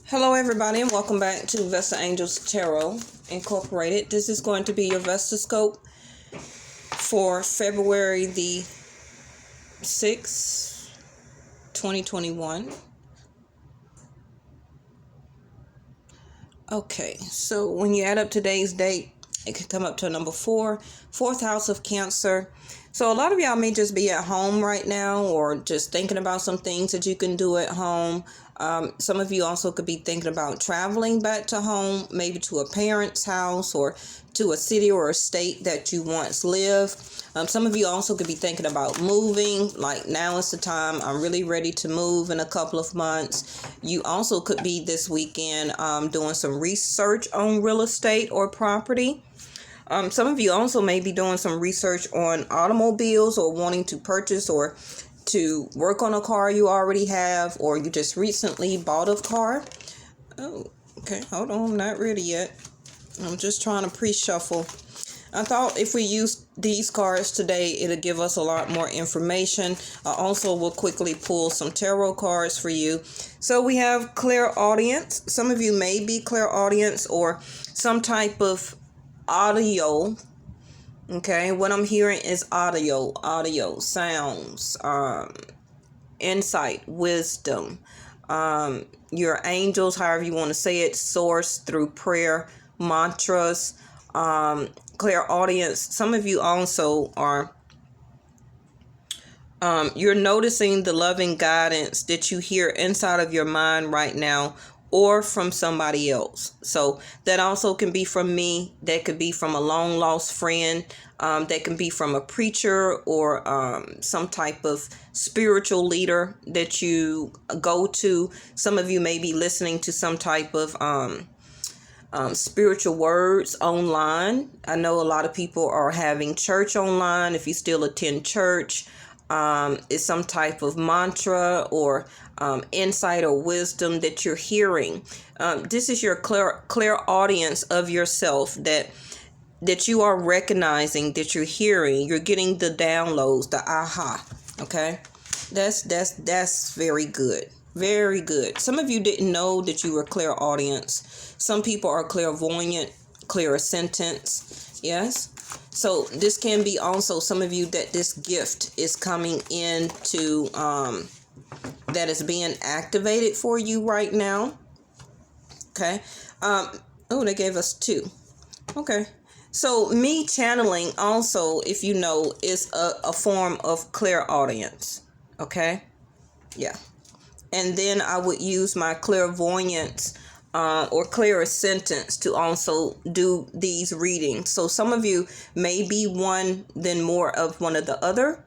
Hello everybody and welcome back to Vestaangelstarot Incorporated. This is going to be your Vestascope for February the 6th, 2021. Okay, so when you add up today's date, it can come up to number 4, fourth house of Cancer. So a lot of y'all may just be at home right now or just thinking about some things that you can do at home. Some of you also could be thinking about traveling back to home, maybe to a parent's house or to a city or a state that you once lived. Some of you also could be thinking about moving, like now is the time, I'm really ready to move in a couple of months. You also could be this weekend doing some research on real estate or property. Some of you also may be doing some research on automobiles or wanting to purchase or to work on a car you already have, or you just recently bought a car. Oh, okay, hold on, I'm not ready yet. I'm just trying to pre-shuffle. I thought if we use these cards today, it'll give us a lot more information. I also will quickly pull some tarot cards for you. So we have clairaudience. Some of you may be clairaudience or some type of audio. Okay, what I'm hearing is audio, sounds, insight, wisdom. Your angels, however you want to say it, source through prayer, mantras, clairaudience. Some of you also are, you're noticing the loving guidance that you hear inside of your mind right now, or from somebody else. So that also can be from me. That could be from a long lost friend. That can be from a preacher or some type of spiritual leader that you go to. Some of you may be listening to some type of spiritual words online. I know a lot of people are having church online. If you still attend church, it's some type of mantra or insight or wisdom that you're hearing. This is your clairaudience of yourself that you are recognizing, that you're hearing. You're getting the downloads, the aha. Okay, that's very good. Very good. Some of you didn't know that you were clairaudience. Some people are clairvoyant, clairsentence. Yes. So this can be also some of you that this gift is coming into, that is being activated for you right now. Okay. Oh, they gave us 2. Okay. So me channeling also, if you know, is a form of clairaudience. Okay. Yeah. And then I would use my clairvoyance or clairsentence to also do these readings. So some of you may be one, then more of one of the other,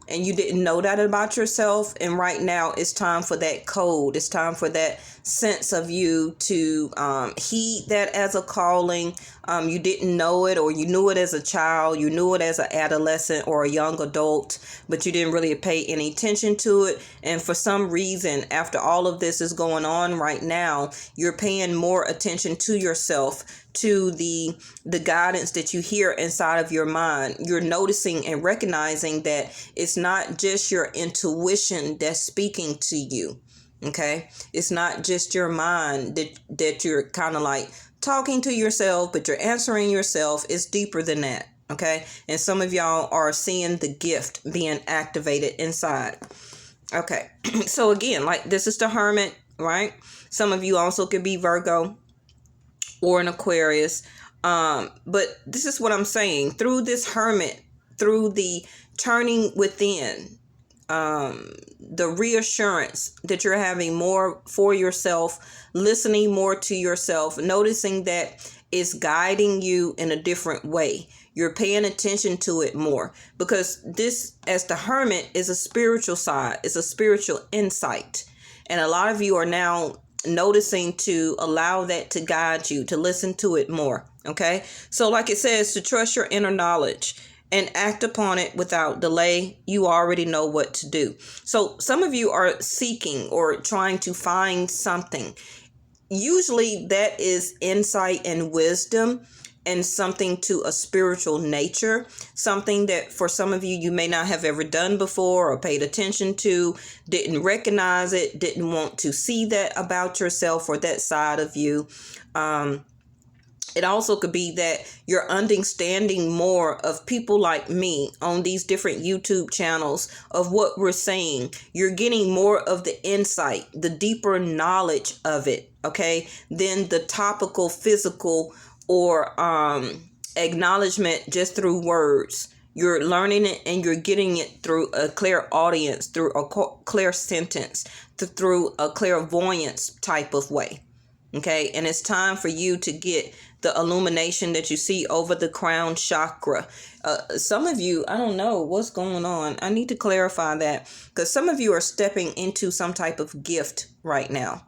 and you didn't know that about yourself. And right now it's time for that code. It's time for that sense of you to heed that as a calling. You didn't know it, or you knew it as a child, you knew it as an adolescent or a young adult, but you didn't really pay any attention to it. And for some reason, after all of this is going on right now, you're paying more attention to yourself, to the guidance that you hear inside of your mind. You're noticing and recognizing that it's not just your intuition that's speaking to you. Okay, it's not just your mind that you're kind of like talking to yourself, but you're answering yourself. It's deeper than that. Okay, and some of y'all are seeing the gift being activated inside. Okay, so again, like this is the Hermit, right? Some of you also could be Virgo or an Aquarius. But this is what I'm saying. Through this Hermit, through the turning within, the reassurance that you're having more for yourself, listening more to yourself, noticing that it's guiding you in a different way. You're paying attention to it more, because this, as the Hermit, is a spiritual side. It's a spiritual insight. And a lot of you are now noticing to allow that to guide you, to listen to it more. Okay. So like it says, to trust your inner knowledge and act upon it without delay. You already know what to do. So some of you are seeking or trying to find something. Usually that is insight and wisdom. and something to a spiritual nature, something that for some of you, you may not have ever done before or paid attention to, didn't recognize it, didn't want to see that about yourself or that side of you. It also could be that you're understanding more of people like me on these different YouTube channels of what we're saying. You're getting more of the insight, the deeper knowledge of it, okay, than the topical, physical, or acknowledgement just through words. You're learning it and you're getting it through a clear audience, through a clear sentence, through a clairvoyance type of way. Okay, and it's time for you to get the illumination that you see over the crown chakra. Some of you, I don't know what's going on. I need to clarify that, because some of you are stepping into some type of gift right now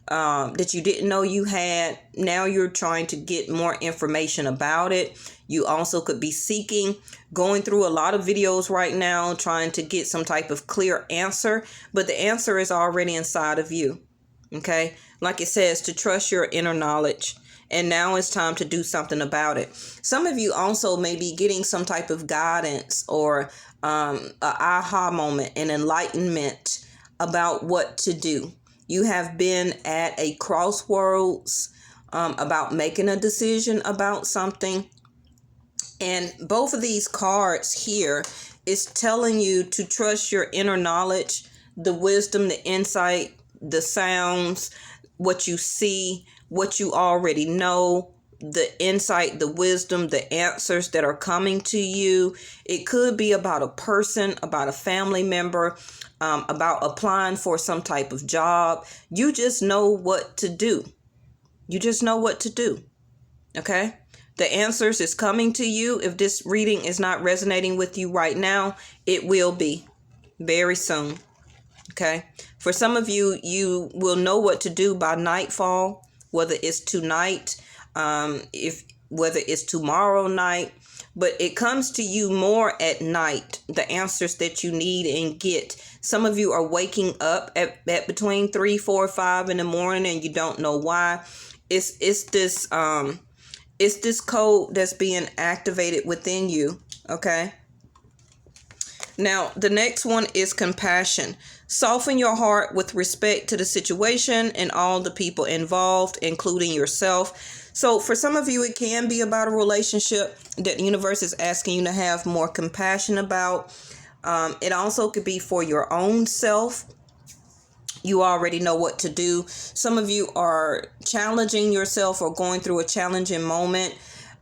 that you didn't know you had. Now you're trying to get more information about it. You also could be seeking, going through a lot of videos right now, trying to get some type of clear answer, but the answer is already inside of you. Okay, like it says, to trust your inner knowledge. And now it's time to do something about it. Some of you also may be getting some type of guidance or an aha moment, an enlightenment about what to do. You have been at a crossroads about making a decision about something. And both of these cards here is telling you to trust your inner knowledge, the wisdom, the insight, the sounds, what you see, what you already know, the insight, the wisdom, the answers that are coming to you. It could be about a person, about a family member, about applying for some type of job. You just know what to do. You just know what to do. Okay? The answers is coming to you. If this reading is not resonating with you right now, it will be very soon. Okay. For some of you, you will know what to do by nightfall, whether it's tonight, whether it's tomorrow night, but it comes to you more at night, the answers that you need and get. Some of you are waking up at between 3, 4, 5 in the morning and you don't know why. It's this code that's being activated within you. Okay. Now, the next one is compassion. Soften your heart with respect to the situation and all the people involved, including yourself. So for some of you, it can be about a relationship that the universe is asking you to have more compassion about. It also could be for your own self. You already know what to do. Some of you are challenging yourself or going through a challenging moment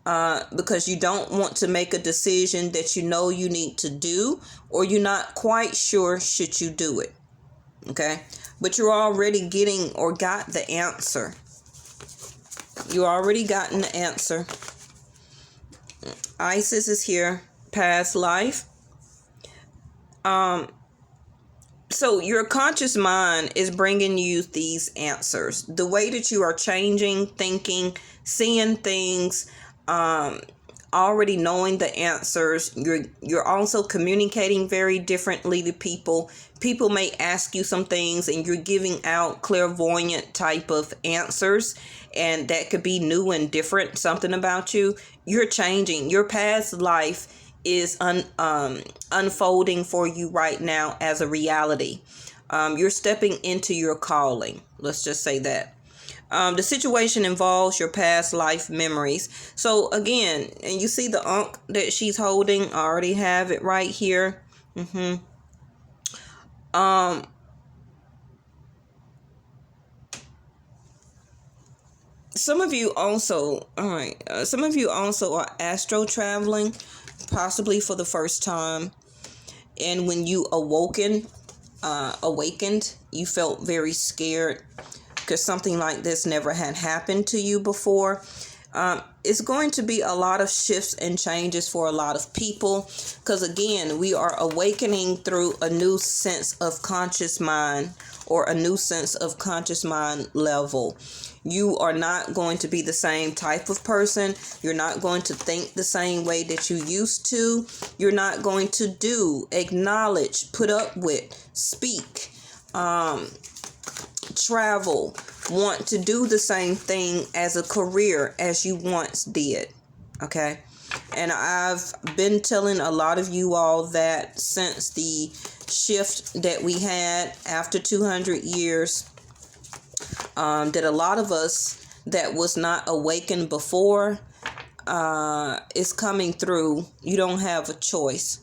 because you don't want to make a decision that you know you need to do, or you're not quite sure should you do it. Okay, but you're already getting or got the answer. You already gotten the answer. Isis is here. Past life. So your conscious mind is bringing you these answers. The way that you are changing, thinking, seeing things, already knowing the answers. You're also communicating very differently to people. People may ask you some things and you're giving out clairvoyant type of answers, and that could be new and different, something about you. You're changing. Your past life is unfolding for you right now as a reality. You're stepping into your calling. Let's just say that. The situation involves your past life memories. So again, and you see the ankh that she's holding. I already have it right here. Some of you also, some of you also are astro traveling, possibly for the first time. And when you awakened, you felt very scared because something like this never had happened to you before. It's going to be a lot of shifts and changes for a lot of people, because again, we are awakening through a new sense of conscious mind, or a new sense of conscious mind level. You are not going to be the same type of person. You're not going to think the same way that you used to. You're not going to do, acknowledge, put up with, speak, travel, want to do the same thing as a career as you once did. Okay. And I've been telling a lot of you all that since the shift that we had after 200 years, that a lot of us that was not awakened before is coming through. You don't have a choice.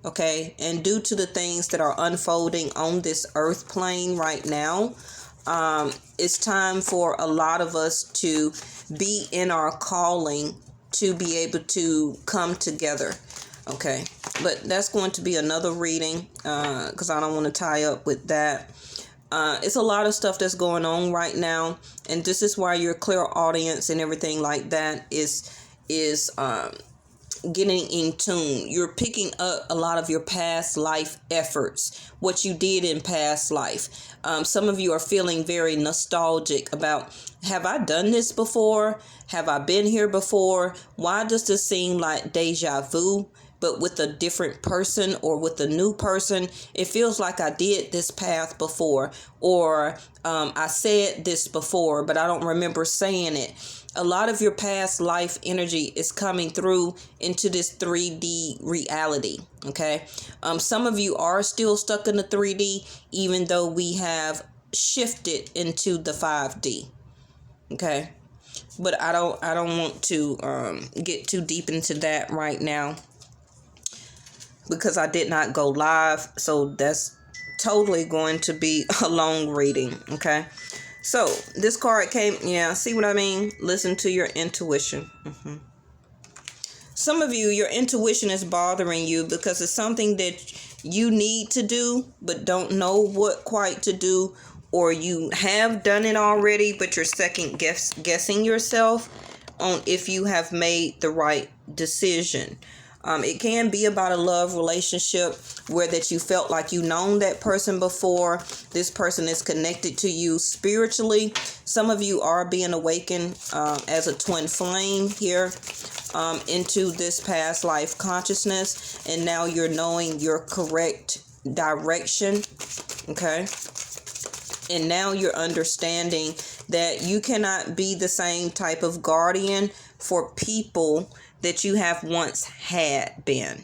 Okay. And due to the things that are unfolding on this earth plane right now, it's time for a lot of us to be in our calling, to be able to come together. Okay. But that's going to be another reading, because I don't want to tie up with that. It's a lot of stuff that's going on right now, and this is why your clear audience and everything like that is getting in tune. You're picking up a lot of your past life efforts, what you did in past life. Some of you are feeling very nostalgic about, have I done this before? Have I been here before? Why does this seem like deja vu, but with a different person or with a new person? It feels like I did this path before, or I said this before, but I don't remember saying it. A lot of your past life energy is coming through into this 3D reality. Okay. Some of you are still stuck in the 3D, even though we have shifted into the 5D. Okay. But I don't want to get too deep into that right now, because I did not go live. So that's totally going to be a long reading. Okay. So this card came, see what I mean? Listen to your intuition. Some of you, your intuition is bothering you because it's something that you need to do, but don't know what quite to do, or you have done it already, but you're second guessing yourself on if you have made the right decision. It can be about a love relationship where that you felt like you known that person before. This person is connected to you spiritually. Some of you are being awakened as a twin flame here into this past life consciousness. And now you're knowing your correct direction. Okay. And now you're understanding that you cannot be the same type of guardian for people that you have once had been,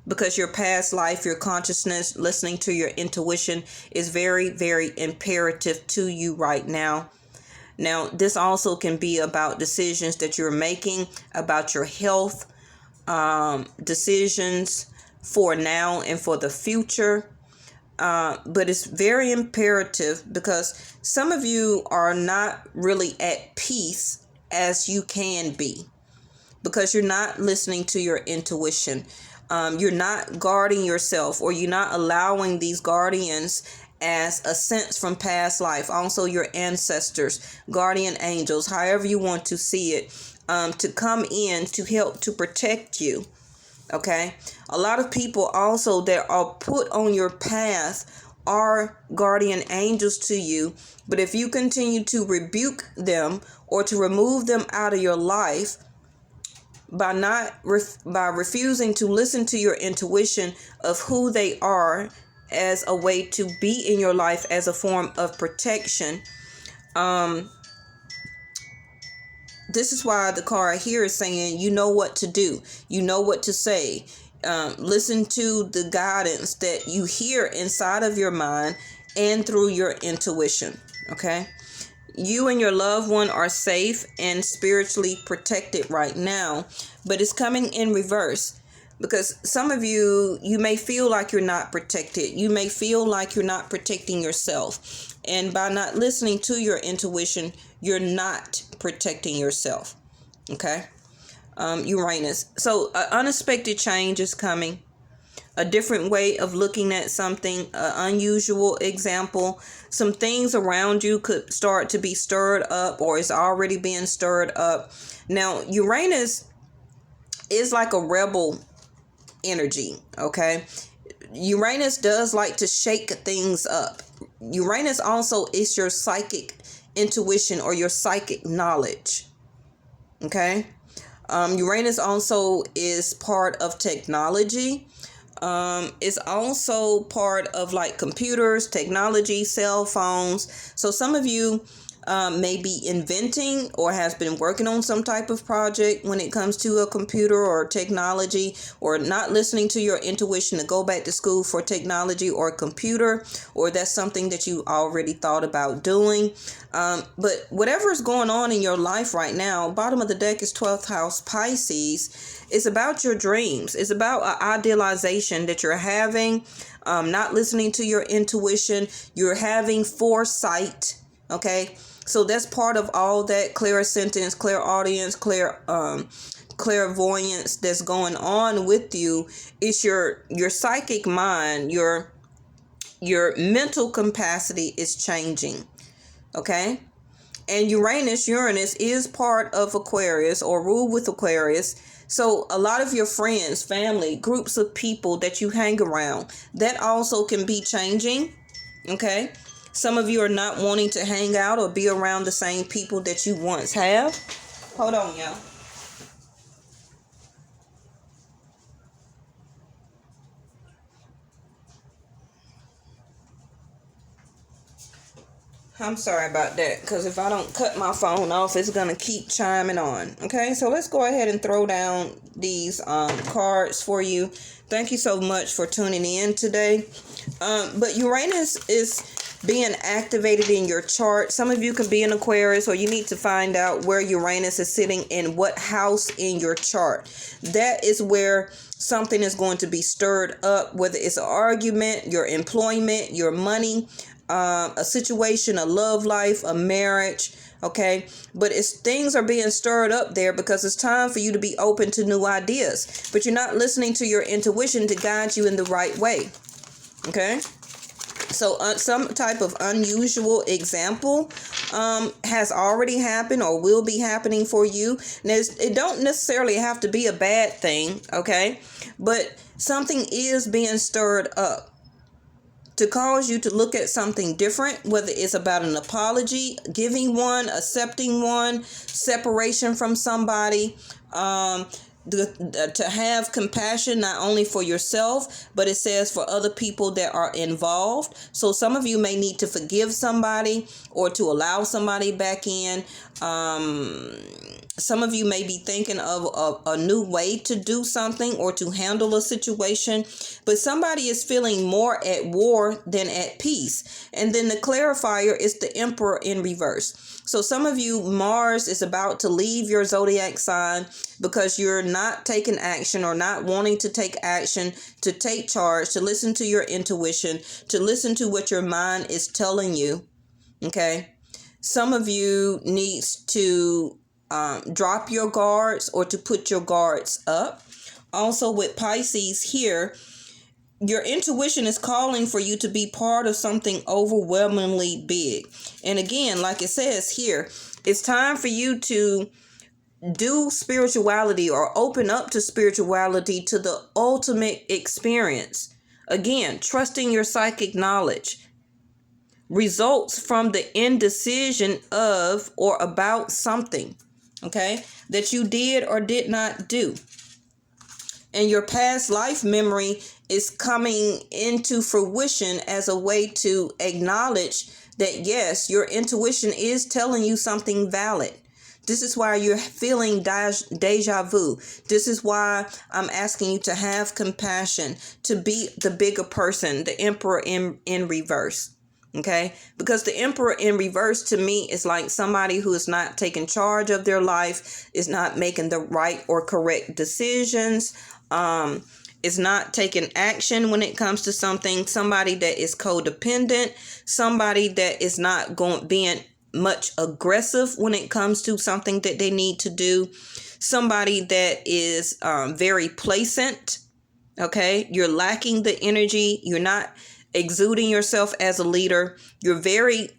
because your past life, your consciousness, listening to your intuition is very, very imperative to you right now. Now, this also can be about decisions that you're making about your health, decisions for now and for the future. But it's very imperative because some of you are not really at peace as you can be, because you're not listening to your intuition. You're not guarding yourself, or you're not allowing these guardians as a sense from past life, also your ancestors, guardian angels, however you want to see it, to come in to help to protect you. Okay. A lot of people also that are put on your path are guardian angels to you. But if you continue to rebuke them or to remove them out of your life, by refusing to listen to your intuition of who they are as a way to be in your life as a form of protection, this is why the card here is saying you know what to do, you know what to say. Listen to the guidance that you hear inside of your mind and through your intuition. Okay. You and your loved one are safe and spiritually protected right now, but it's coming in reverse, because some of you may feel like you're not protected. You may feel like you're not protecting yourself. And by not listening to your intuition, you're not protecting yourself. Okay. Uranus. So unexpected change is coming. A different way of looking at something, an unusual example. Some things around you could start to be stirred up, or is already being stirred up. Now, Uranus is like a rebel energy, okay? Uranus does like to shake things up. Uranus also is your psychic intuition or your psychic knowledge, okay? Uranus also is part of technology. It's also part of like computers, technology, cell phones. So some of you may be inventing or has been working on some type of project when it comes to a computer or technology, or not listening to your intuition to go back to school for technology or computer, or that's something that you already thought about doing. But whatever is going on in your life right now, bottom of the deck is 12th house Pisces. It's about your dreams. It's about an idealization that you're having, not listening to your intuition. You're having foresight. Okay. So that's part of all that clairsentience, clairaudience, clairvoyance that's going on with you. It's your psychic mind, your mental capacity is changing. Okay. And Uranus is part of Aquarius, or ruled with Aquarius. So a lot of your friends, family, groups of people that you hang around, that also can be changing. Okay. Some of you are not wanting to hang out or be around the same people that you once have. Hold on, y'all. I'm sorry about that, because if I don't cut my phone off, it's going to keep chiming on. Okay, so let's go ahead and throw down these cards for you. Thank you so much for tuning in today. But Uranus is being activated in your chart. Some of you can be in Aquarius, or you need to find out where Uranus is sitting in what house in your chart. That is where something is going to be stirred up, whether it's an argument, your employment, your money, a situation, a love life, a marriage. Okay, but things are being stirred up there because it's time for you to be open to new ideas, but you're not listening to your intuition to guide you in the right way. Okay, so some type of unusual example has already happened or will be happening for you. Now, it don't necessarily have to be a bad thing. Okay, but something is being stirred up to cause you to look at something different, whether it's about an apology, giving one, accepting one, separation from somebody, to have compassion not only for yourself, but it says for other people that are involved. So some of you may need to forgive somebody or to allow somebody back in. Some of you may be thinking of a new way to do something or to handle a situation, but somebody is feeling more at war than at peace. And then the clarifier is the Emperor in reverse. So some of you, Mars is about to leave your zodiac sign because you're not taking action or not wanting to take action, to take charge, to listen to your intuition, to listen to what your mind is telling you. Okay. Some of you needs to drop your guards or to put your guards up. Also with Pisces here, your intuition is calling for you to be part of something overwhelmingly big. And again, like it says here, it's time for you to do spirituality or open up to spirituality to the ultimate experience. Again, trusting your psychic knowledge. Results from the indecision of or about something, okay, that you did or did not do. And your past life memory is coming into fruition as a way to acknowledge that, yes, your intuition is telling you something valid. This is why you're feeling deja vu. This is why I'm asking you to have compassion, to be the bigger person, the Emperor in reverse. Okay, because the Emperor in reverse to me is like somebody who is not taking charge of their life, is not making the right or correct decisions, is not taking action when it comes to something, somebody that is codependent, somebody that is not being much aggressive when it comes to something that they need to do, somebody that is very placent. Okay, you're lacking the energy, you're not exuding yourself as a leader. You're very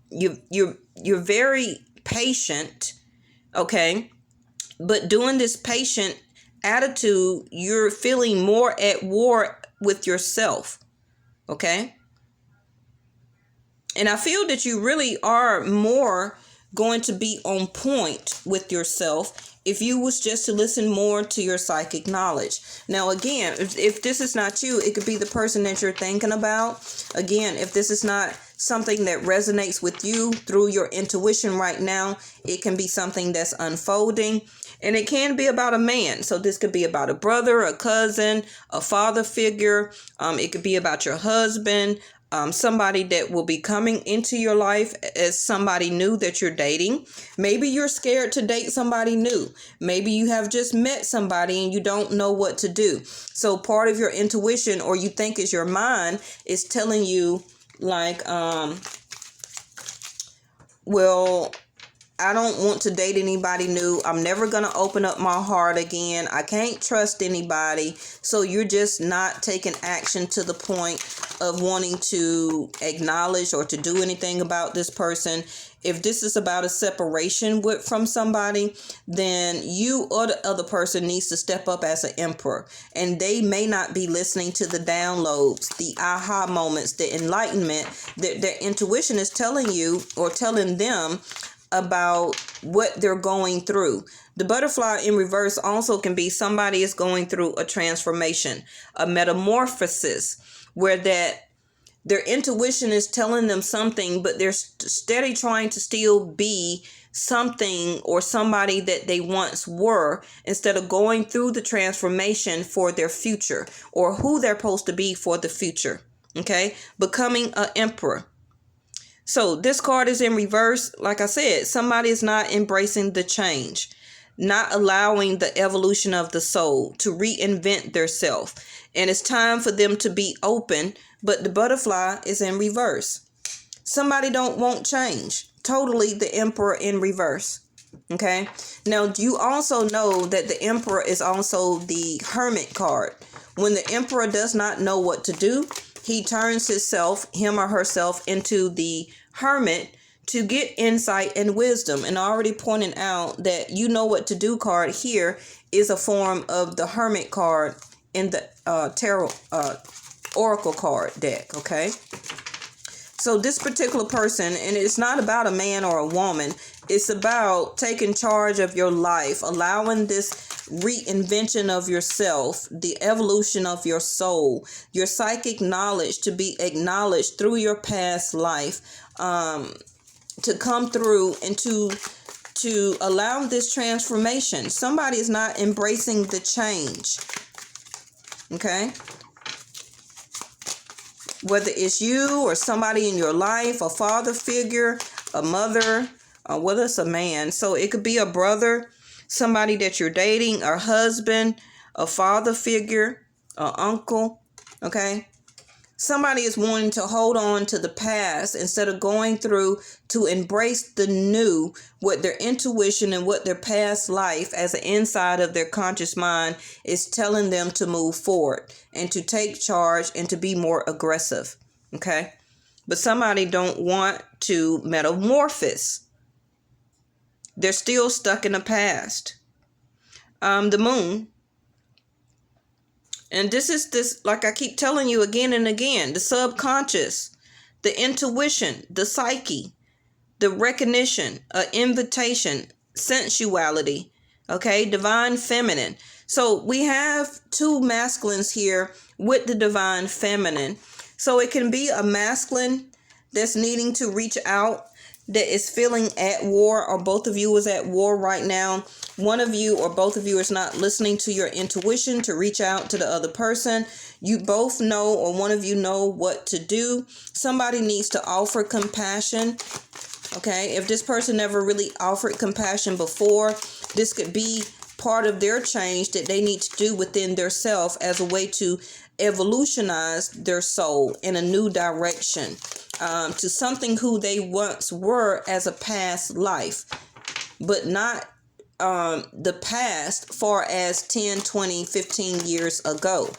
you're very patient, okay? But doing this patient attitude, you're feeling more at war with yourself, okay? And I feel that you really are more going to be on point with yourself if you was just to listen more to your psychic knowledge. Now, again, if this is not you, it could be the person that you're thinking about. Again, if this is not something that resonates with you through your intuition right now, it can be something that's unfolding. And it can be about a man. So this could be about a brother, a cousin, a father figure. It could be about your husband, somebody that will be coming into your life as somebody new that you're dating. Maybe you're scared to date somebody new. Maybe you have just met somebody and you don't know what to do. So part of your intuition, or you think is your mind, is telling you like, well, I don't want to date anybody new. I'm never going to open up my heart again. I can't trust anybody. So you're just not taking action to the point of wanting to acknowledge or to do anything about this person. If this is about a separation from somebody, then you or the other person needs to step up as an emperor. And they may not be listening to the downloads, the aha moments, the enlightenment that their intuition is telling you or telling them about what they're going through. The butterfly in reverse also can be somebody is going through a transformation, a metamorphosis, where that their intuition is telling them something, but they're steady trying to still be something or somebody that they once were, instead of going through the transformation for their future or who they're supposed to be for the future. Okay, becoming an emperor. So this card is in reverse. Like I said, somebody is not embracing the change, not allowing the evolution of the soul to reinvent their self. And it's time for them to be open, but the butterfly is in reverse. Somebody don't want change. Totally the emperor in reverse. Okay. Now, you also know that the emperor is also the hermit card. When the emperor does not know what to do, he turns him or herself into the hermit to get insight and wisdom. And I already pointed out that you know what to do card here is a form of the hermit card in the tarot oracle card deck. Okay. So this particular person, and it's not about a man or a woman, it's about taking charge of your life, allowing this reinvention of yourself, the evolution of your soul, your psychic knowledge to be acknowledged through your past life, to come through and to allow this transformation. Somebody is not embracing the change. Okay. Whether it's you or somebody in your life, a father figure, a mother, or whether it's a man. So it could be a brother, somebody that you're dating, a husband, a father figure, an uncle. Okay. Somebody is wanting to hold on to the past instead of going through to embrace the new, what their intuition and what their past life as an inside of their conscious mind is telling them to move forward and to take charge and to be more aggressive. Okay. But somebody don't want to metamorphose. They're still stuck in the past. The moon. And this is like I keep telling you again and again, the subconscious, the intuition, the psyche, the recognition, invitation, sensuality, okay, divine feminine. So we have two masculines here with the divine feminine. So it can be a masculine that's needing to reach out, that is feeling at war, or both of you is at war right now. One of you or both of you is not listening to your intuition to reach out to the other person. You both know, or one of you know what to do. Somebody needs to offer compassion. Okay, if this person never really offered compassion before, this could be part of their change that they need to do within their self as a way to evolutionize their soul in a new direction, to something who they once were as a past life, but not the past far as 10, 20, 15 years ago.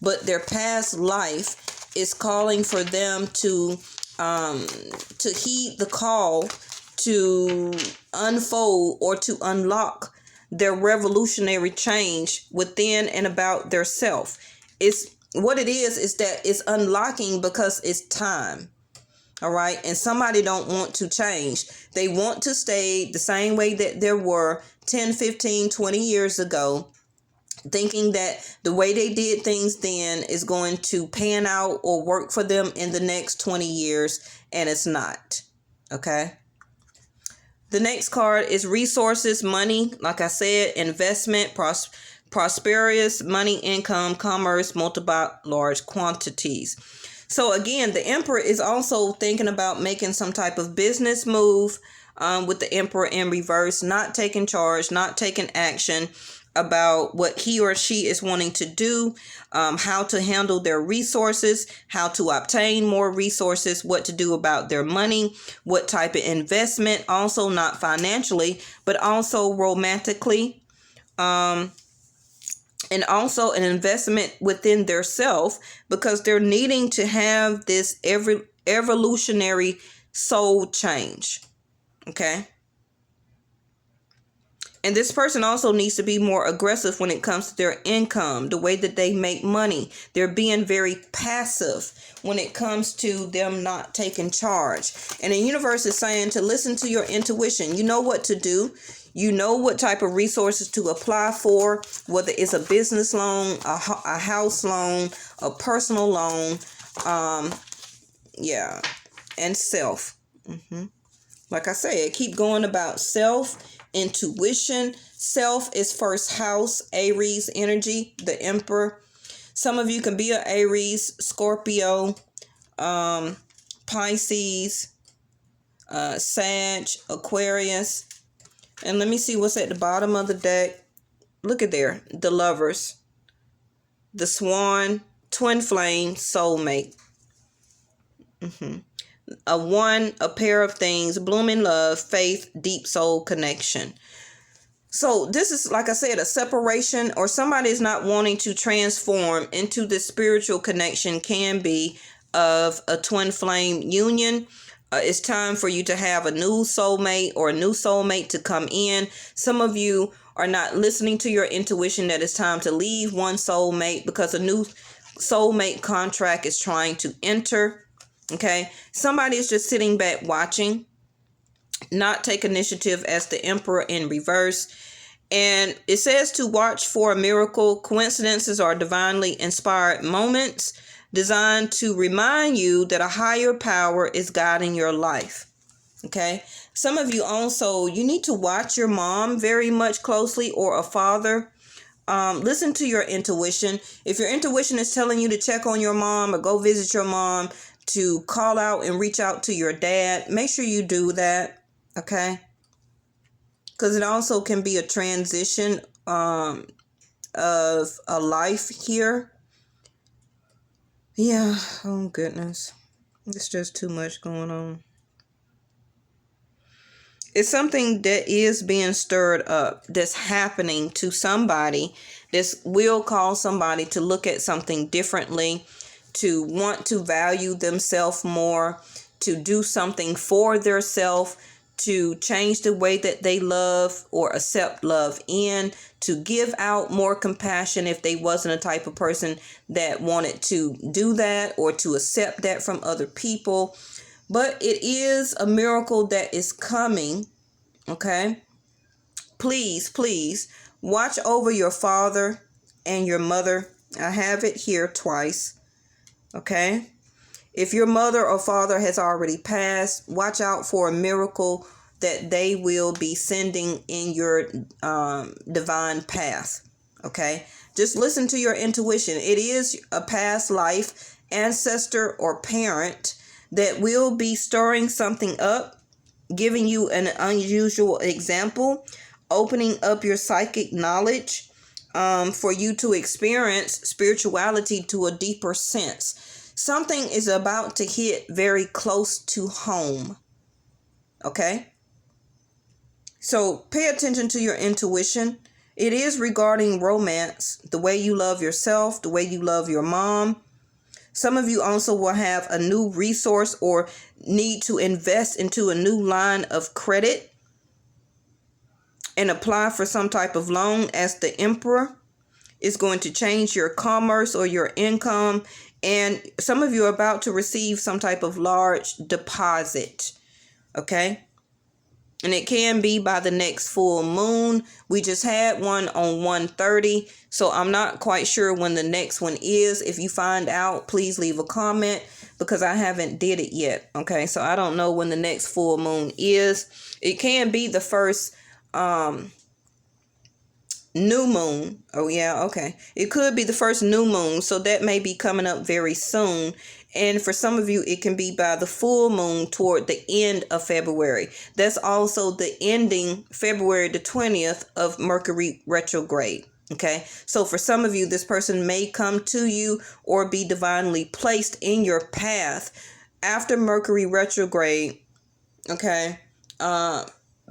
But their past life is calling for them to heed the call to unfold or to unlock their revolutionary change within and about their self. It's what it is that it's unlocking because it's time. All right. And somebody don't want to change. They want to stay the same way that there were 10, 15, 20 years ago, thinking that the way they did things then is going to pan out or work for them in the next 20 years. And it's not. Okay. The next card is resources, money. Like I said, investment, prosperous, money, income, commerce, multiple large quantities. So again, the Emperor is also thinking about making some type of business move with the Emperor in reverse, not taking charge, not taking action about what he or she is wanting to do, how to handle their resources, how to obtain more resources, what to do about their money, what type of investment, also not financially, but also romantically, and also an investment within their self, because they're needing to have this evolutionary soul change. Okay. And this person also needs to be more aggressive when it comes to their income, the way that they make money. They're being very passive when it comes to them not taking charge. And the universe is saying to listen to your intuition. You know what to do. You know what type of resources to apply for, whether it's a business loan, a house loan, a personal loan, and self. Like I said, keep going about self. Intuition. Self is first house, Aries energy, the Emperor. Some of you can be an Aries, Scorpio, Pisces, Sag, Aquarius. And let me see what's at the bottom of the deck. Look at there. The Lovers, the Swan, Twin Flame, Soulmate. A pair of things, blooming love, faith, deep soul connection. So this is, like I said, a separation, or somebody is not wanting to transform into this spiritual connection, can be of a twin flame union. It's time for you to have a new soulmate or a new soulmate to come in. Some of you are not listening to your intuition that it's time to leave one soulmate because a new soulmate contract is trying to enter. Okay, somebody is just sitting back watching, not take initiative as the Emperor in reverse. And it says to watch for a miracle. Coincidences are divinely inspired moments designed to remind you that a higher power is guiding your life. Okay, some of you also, you need to watch your mom very much closely, or a father. Listen to your intuition. If your intuition is telling you to check on your mom or go visit your mom, to call out and reach out to your dad, make sure you do that. Okay, because it also can be a transition of a life here. Yeah, oh goodness, it's just too much going on. It's something that is being stirred up, that's happening to somebody. This will cause somebody to look at something differently, to want to value themselves more, to do something for themselves, to change the way that they love or accept love in, to give out more compassion if they wasn't a type of person that wanted to do that or to accept that from other people. But it is a miracle that is coming. Okay, please watch over your father and your mother. I have it here twice. Okay, if your mother or father has already passed, watch out for a miracle that they will be sending in your divine path. Okay, just listen to your intuition. It is a past life, ancestor, or parent that will be stirring something up, giving you an unusual example, opening up your psychic knowledge for you to experience spirituality to a deeper sense. Something is about to hit very close to home. Okay? So pay attention to your intuition. It is regarding romance, the way you love yourself, the way you love your mom. Some of you also will have a new resource or need to invest into a new line of credit and apply for some type of loan as the Emperor. Is going to change your commerce or your income And some of you are about to receive some type of large deposit. Okay. And it can be by the next full moon. We just had one on 1/30. So I'm not quite sure when the next one is. If you find out, please leave a comment, because I haven't did it yet. Okay. So I don't know when the next full moon is. It can be the first new moon. Oh yeah, okay. It could be the first new moon, so that may be coming up very soon. And for some of you, it can be by the full moon toward the end of February. That's also the ending, February the 20th, of Mercury retrograde. Okay, so for some of you, this person may come to you or be divinely placed in your path after Mercury retrograde. Okay,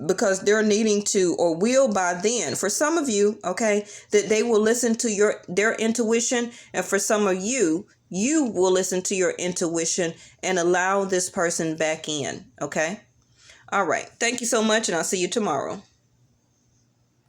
because they're needing to, or will by then. For some of you, okay, that they will listen to their intuition, and for some of you, you will listen to your intuition and allow this person back in. Okay. All right. Thank you so much, and I'll see you tomorrow.